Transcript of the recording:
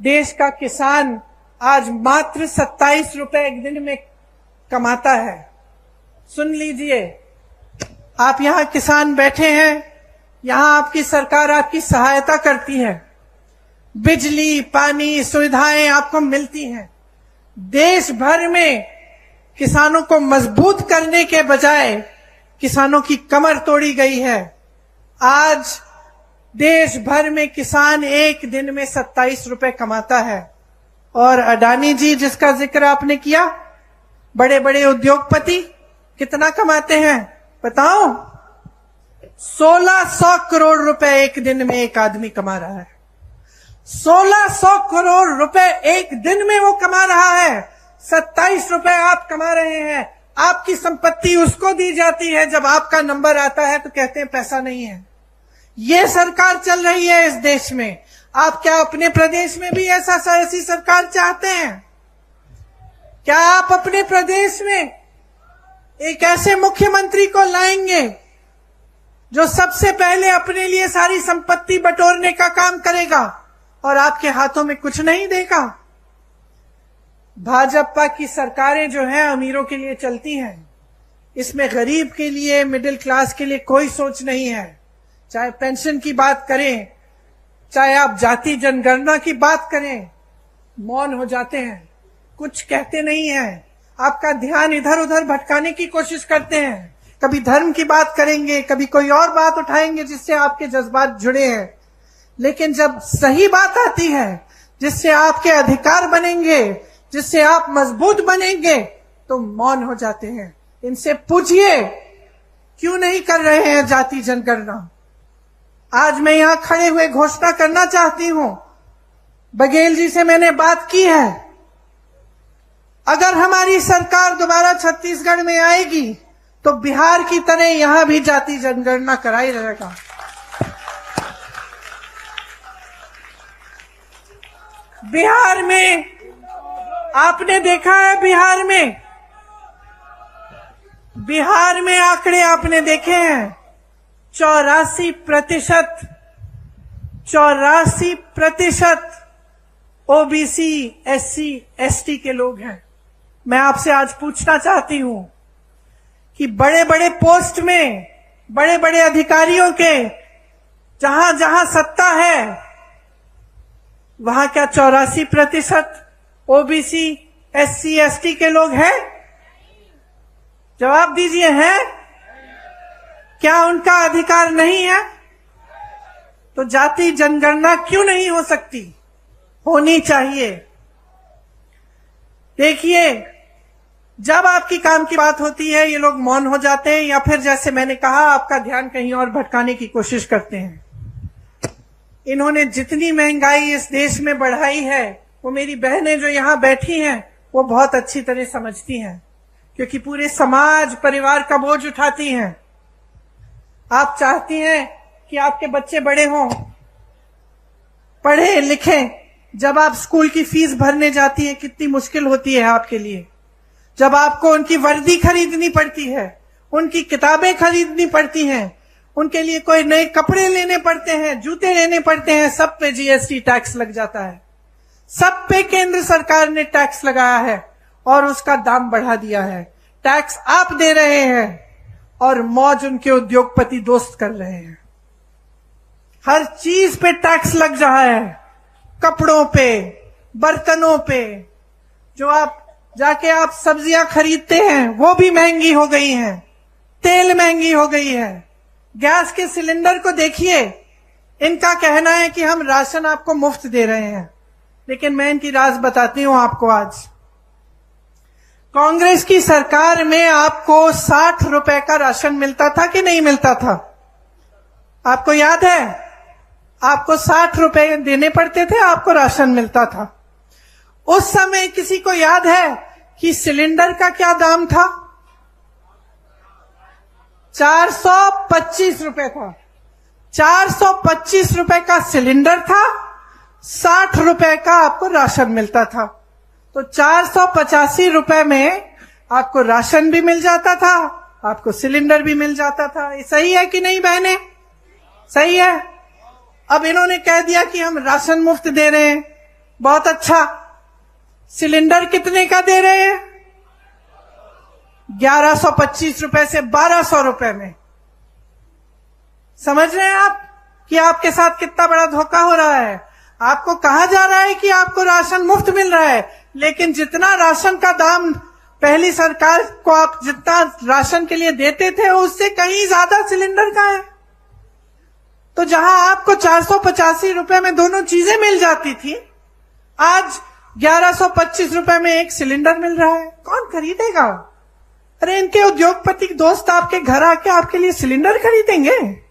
देश का किसान आज मात्र 27 रुपए एक दिन में कमाता है। सुन लीजिए, आप यहाँ किसान बैठे हैं, यहाँ आपकी सरकार आपकी सहायता करती है, बिजली पानी सुविधाएं आपको मिलती हैं। देश भर में किसानों को मजबूत करने के बजाय किसानों की कमर तोड़ी गई है। आज देश भर में किसान एक दिन में 27 रुपए कमाता है। और अडानी जी जिसका जिक्र आपने किया, बड़े बड़े उद्योगपति कितना कमाते हैं बताओ? 1600 करोड़ रुपए एक दिन में एक आदमी कमा रहा है। 1600 करोड़ रुपए एक दिन में वो कमा रहा है। 27 रुपए आप कमा रहे हैं। आपकी संपत्ति उसको दी जाती है, जब आपका नंबर आता है तो कहते हैं पैसा नहीं है। ये सरकार चल रही है इस देश में। आप क्या अपने प्रदेश में भी ऐसी सरकार चाहते हैं? क्या आप अपने प्रदेश में एक ऐसे मुख्यमंत्री को लाएंगे जो सबसे पहले अपने लिए सारी संपत्ति बटोरने का काम करेगा और आपके हाथों में कुछ नहीं देगा? भाजपा की सरकारें जो हैं अमीरों के लिए चलती हैं। इसमें गरीब के लिए, मिडिल क्लास के लिए कोई सोच नहीं है। चाहे पेंशन की बात करें, चाहे आप जाति जनगणना की बात करें, मौन हो जाते हैं, कुछ कहते नहीं हैं। आपका ध्यान इधर उधर भटकाने की कोशिश करते हैं। कभी धर्म की बात करेंगे, कभी कोई और बात उठाएंगे जिससे आपके जज्बात जुड़े हैं। लेकिन जब सही बात आती है, जिससे आपके अधिकार बनेंगे, जिससे आप मजबूत बनेंगे, तो मौन हो जाते हैं। इनसे पूछिए क्यों नहीं कर रहे हैं जाति जनगणना। आज मैं यहां खड़े हुए घोषणा करना चाहती हूं, बघेल जी से मैंने बात की है, अगर हमारी सरकार दोबारा छत्तीसगढ़ में आएगी तो बिहार की तरह यहां भी जाति जनगणना कराई रहेगा। बिहार में आपने देखा है, बिहार में आंकड़े आपने देखे हैं। 84% ओबीसी, एससी, एसटी के लोग हैं। मैं आपसे आज पूछना चाहती हूं कि बड़े बड़े पोस्ट में, बड़े बड़े अधिकारियों के जहां जहां सत्ता है, वहां क्या 84% ओबीसी, एससी, एसटी के लोग हैं? जवाब दीजिए, हैं? क्या उनका अधिकार नहीं है? तो जाति जनगणना क्यों नहीं हो सकती? होनी चाहिए। देखिए, जब आपकी काम की बात होती है ये लोग मौन हो जाते हैं, या फिर जैसे मैंने कहा आपका ध्यान कहीं और भटकाने की कोशिश करते हैं। इन्होंने जितनी महंगाई इस देश में बढ़ाई है, वो मेरी बहनें जो यहां बैठी हैं वो बहुत अच्छी तरह समझती हैं, क्योंकि पूरे समाज परिवार का बोझ उठाती हैं। आप चाहती हैं कि आपके बच्चे बड़े हों, पढ़े लिखें। जब आप स्कूल की फीस भरने जाती हैं कितनी मुश्किल होती है आपके लिए। जब आपको उनकी वर्दी खरीदनी पड़ती है, उनकी किताबें खरीदनी पड़ती हैं, उनके लिए कोई नए कपड़े लेने पड़ते हैं, जूते लेने पड़ते हैं, सब पे जीएसटी टैक्स लग जाता है। सब पे केंद्र सरकार ने टैक्स लगाया है और उसका दाम बढ़ा दिया है। टैक्स आप दे रहे हैं और मौज उनके उद्योगपति दोस्त कर रहे हैं। हर चीज पे टैक्स लग रहा है, कपड़ों पे, बर्तनों पे। जो आप जाके आप सब्जियां खरीदते हैं वो भी महंगी हो गई हैं, तेल महंगी हो गई है। गैस के सिलेंडर को देखिए, इनका कहना है कि हम राशन आपको मुफ्त दे रहे हैं, लेकिन मैं इनकी राज बताती हूं आपको। आज कांग्रेस की सरकार में आपको 60 रुपए का राशन मिलता था कि नहीं मिलता था? आपको याद है? आपको 60 रुपए देने पड़ते थे, आपको राशन मिलता था। उस समय किसी को याद है कि सिलेंडर का क्या दाम था? 425 रुपए था। 425 रुपए का सिलेंडर था, 60 रुपए का आपको राशन मिलता था। तो 485 रुपए में आपको राशन भी मिल जाता था, आपको सिलेंडर भी मिल जाता था। ये सही है कि नहीं बहने? सही है। अब इन्होंने कह दिया कि हम राशन मुफ्त दे रहे हैं। बहुत अच्छा। सिलेंडर कितने का दे रहे हैं? 1125 रुपए से 1200 रुपए में। समझ रहे हैं आप कि आपके साथ कितना बड़ा धोखा हो रहा है? आपको कहा जा रहा है कि आपको राशन मुफ्त मिल रहा है, लेकिन जितना राशन का दाम पहली सरकार को आप जितना राशन के लिए देते थे उससे कहीं ज्यादा सिलेंडर का है। तो जहां आपको 485 रुपए में दोनों चीजें मिल जाती थी, आज 1125 रुपए में एक सिलेंडर मिल रहा है। कौन खरीदेगा? अरे इनके उद्योगपति दोस्त आपके घर आके आपके लिए सिलेंडर खरीदेंगे?